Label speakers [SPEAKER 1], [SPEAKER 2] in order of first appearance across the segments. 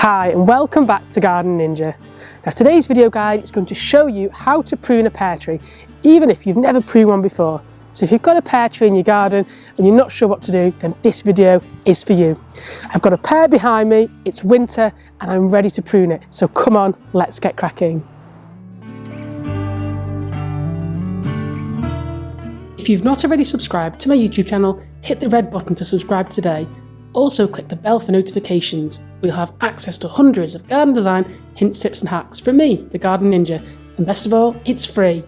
[SPEAKER 1] Hi and welcome back to Garden Ninja. Now today's video guide is going to show you how to prune a pear tree, even if you've never pruned one before. So if you've got a pear tree in your garden and you're not sure what to do, then this video is for you. I've got a pear behind me, it's winter and I'm ready to prune it. So come on, let's get cracking. If you've not already subscribed to my YouTube channel, hit the red button to subscribe today. Also click the bell for notifications. We'll have access to hundreds of garden design hints, tips and hacks from me, the Garden Ninja. And best of all, it's free.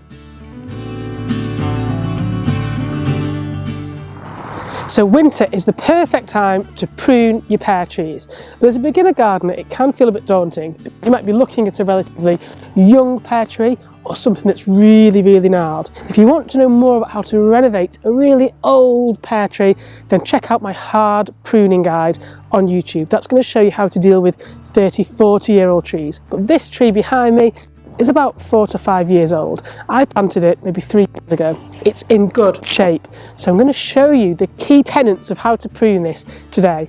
[SPEAKER 1] So winter is the perfect time to prune your pear trees. But as a beginner gardener, it can feel a bit daunting. You might be looking at a relatively young pear tree or something that's really gnarled. If you want to know more about how to renovate a really old pear tree, then check out my hard pruning guide on YouTube. That's going to show you how to deal with 30, 40-year-old trees. But this tree behind me is about 4 to 5 years old. I planted it maybe 3 years ago. It's in good shape. So I'm going to show you the key tenets of how to prune this today.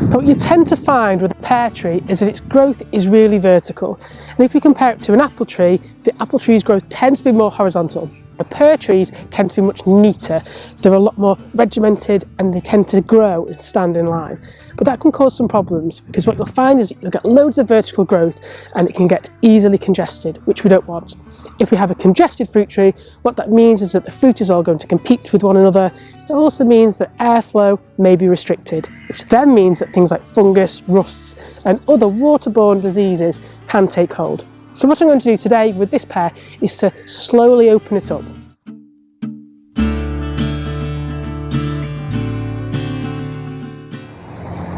[SPEAKER 1] Now, what you tend to find with a pear tree is that its growth is really vertical. And if you compare it to an apple tree, the apple tree's growth tends to be more horizontal. The pear trees tend to be much neater. They're a lot more regimented and they tend to grow and stand in line. But that can cause some problems because what you'll find is you'll get loads of vertical growth and it can get easily congested, which we don't want. If we have a congested fruit tree, what that means is that the fruit is all going to compete with one another. It also means that airflow may be restricted, which then means that things like fungus, rusts and other waterborne diseases can take hold. So what I'm going to do today with this pear is to slowly open it up.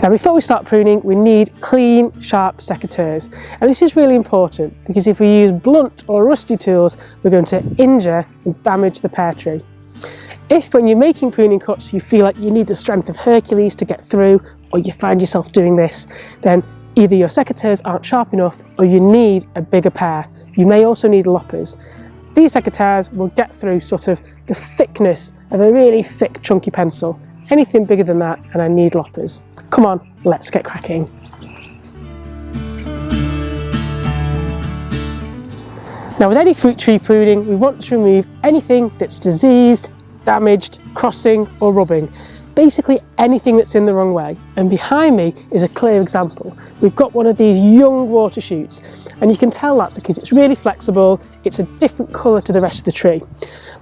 [SPEAKER 1] Now before we start pruning, we need clean, sharp secateurs. And this is really important because if we use blunt or rusty tools, we're going to injure and damage the pear tree. If when you're making pruning cuts you feel like you need the strength of Hercules to get through, or you find yourself doing this, then either your secateurs aren't sharp enough or you need a bigger pear. You may also need loppers. These secateurs will get through sort of the thickness of a really thick, chunky pencil. Anything bigger than that and I need loppers. Come on, let's get cracking. Now with any fruit tree pruning, we want to remove anything that's diseased, damaged, crossing or rubbing. Basically anything that's in the wrong way. And behind me is a clear example. We've got one of these young water shoots and you can tell that because it's really flexible, it's a different colour to the rest of the tree.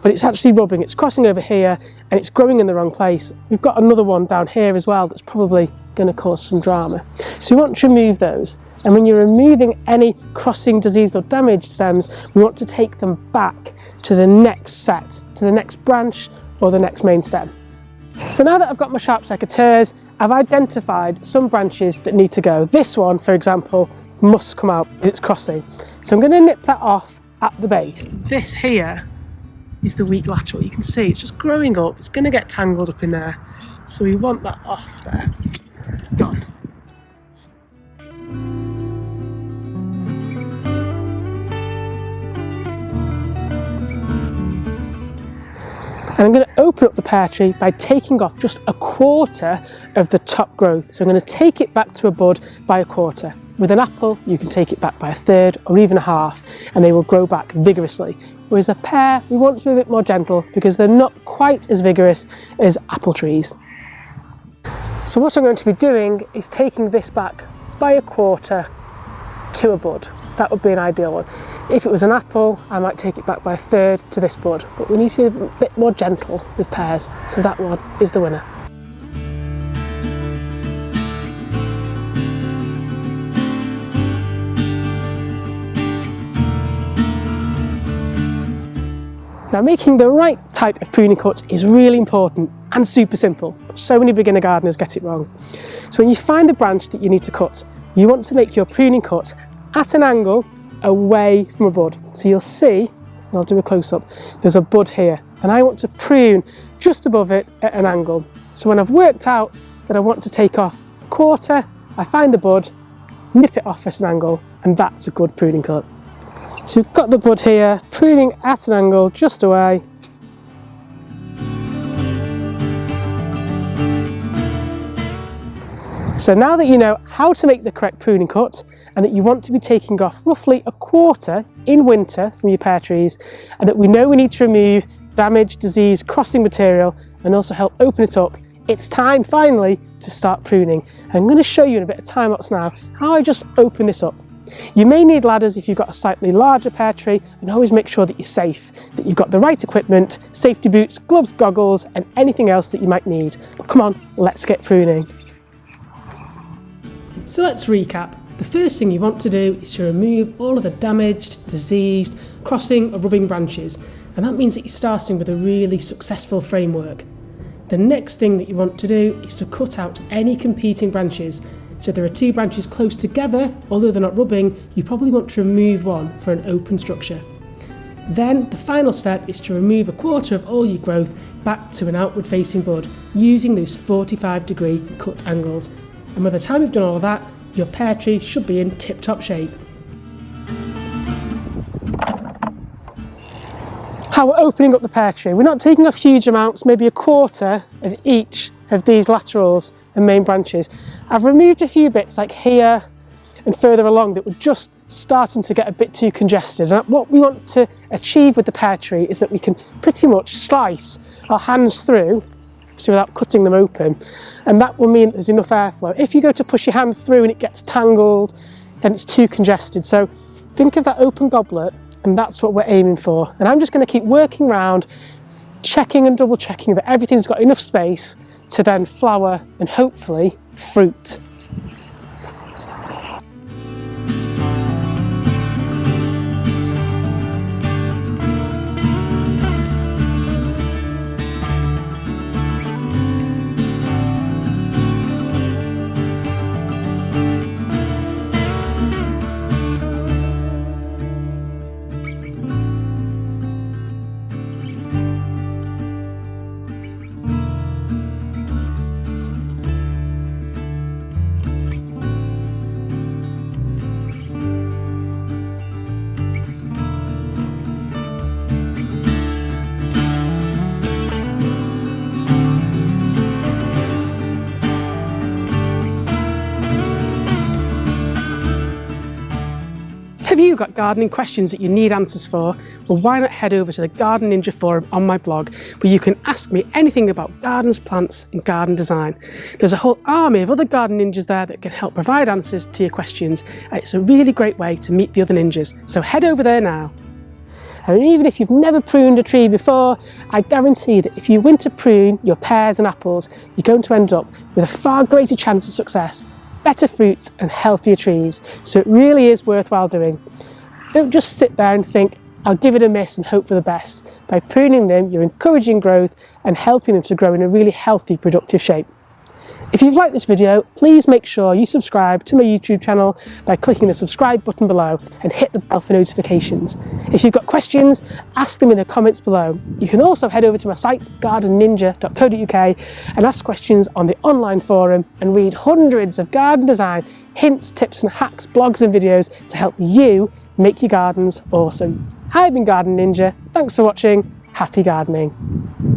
[SPEAKER 1] But it's actually rubbing, it's crossing over here and it's growing in the wrong place. We've got another one down here as well that's probably going to cause some drama. So we want to remove those. And when you're removing any crossing, diseased or damaged stems, we want to take them back to the next set, to the next branch or the next main stem. So now that I've got my sharp secateurs, I've identified some branches that need to go. This one, for example, must come out because it's crossing. So I'm going to nip that off at the base. This here is the weak lateral. You can see it's just growing up. It's going to get tangled up in there. So we want that off there. Done. And I'm going to open up the pear tree by taking off just a quarter of the top growth. So I'm going to take it back to a bud by a quarter. With an apple, you can take it back by a third or even a half, and they will grow back vigorously. Whereas a pear, we want to be a bit more gentle because they're not quite as vigorous as apple trees. So what I'm going to be doing is taking this back by a quarter to a bud. That would be an ideal one. If it was an apple, I might take it back by a third to this bud, but we need to be a bit more gentle with pears, so that one is the winner. Now making the right type of pruning cut is really important and super simple, but so many beginner gardeners get it wrong. So when you find the branch that you need to cut, you want to make your pruning cut at an angle away from a bud. So you'll see, and I'll do a close-up, there's a bud here and I want to prune just above it at an angle. So when I've worked out that I want to take off a quarter, I find the bud, nip it off at an angle, and that's a good pruning cut. So we've got the bud here, pruning at an angle just away. So now that you know how to make the correct pruning cut and that you want to be taking off roughly a quarter in winter from your pear trees, and that we know we need to remove damaged, diseased, crossing material and also help open it up, it's time finally to start pruning. I'm going to show you in a bit of time lapse now how I just open this up. You may need ladders if you've got a slightly larger pear tree, and always make sure that you're safe, that you've got the right equipment, safety boots, gloves, goggles and anything else that you might need. But come on, let's get pruning. So let's recap. The first thing you want to do is to remove all of the damaged, diseased, crossing or rubbing branches, and that means that you're starting with a really successful framework. The next thing that you want to do is to cut out any competing branches. So if there are two branches close together, although they're not rubbing, you probably want to remove one for an open structure. Then the final step is to remove a quarter of all your growth back to an outward facing bud using those 45-degree cut angles. And by the time you've done all of that, your pear tree should be in tip-top shape. How we're opening up the pear tree. We're not taking off huge amounts, maybe a quarter of each of these laterals and main branches. I've removed a few bits like here and further along that were just starting to get a bit too congested. And what we want to achieve with the pear tree is that we can pretty much slice our hands through, so without cutting them open, and that will mean there's enough airflow. If you go to push your hand through and it gets tangled, then it's too congested. So think of that open goblet, and that's what we're aiming for. And I'm just going to keep working around, checking and double checking that everything's got enough space to then flower and hopefully fruit. Have you got gardening questions that you need answers for? Well, why not head over to the Garden Ninja forum on my blog, where you can ask me anything about gardens, plants and garden design. There's a whole army of other garden ninjas there that can help provide answers to your questions. It's a really great way to meet the other ninjas, so head over there now. And even if you've never pruned a tree before, I guarantee that if you winter prune your pears and apples, you're going to end up with a far greater chance of success, better fruits and healthier trees. So it really is worthwhile doing. Don't just sit there and think, I'll give it a miss and hope for the best. By pruning them, you're encouraging growth and helping them to grow in a really healthy, productive shape. If you've liked this video, please make sure you subscribe to my YouTube channel by clicking the subscribe button below and hit the bell for notifications. If you've got questions, ask them in the comments below. You can also head over to my site, gardenninja.co.uk, and ask questions on the online forum and read hundreds of garden design hints, tips and hacks, blogs and videos to help you make your gardens awesome. I've been Garden Ninja. Thanks for watching. Happy gardening.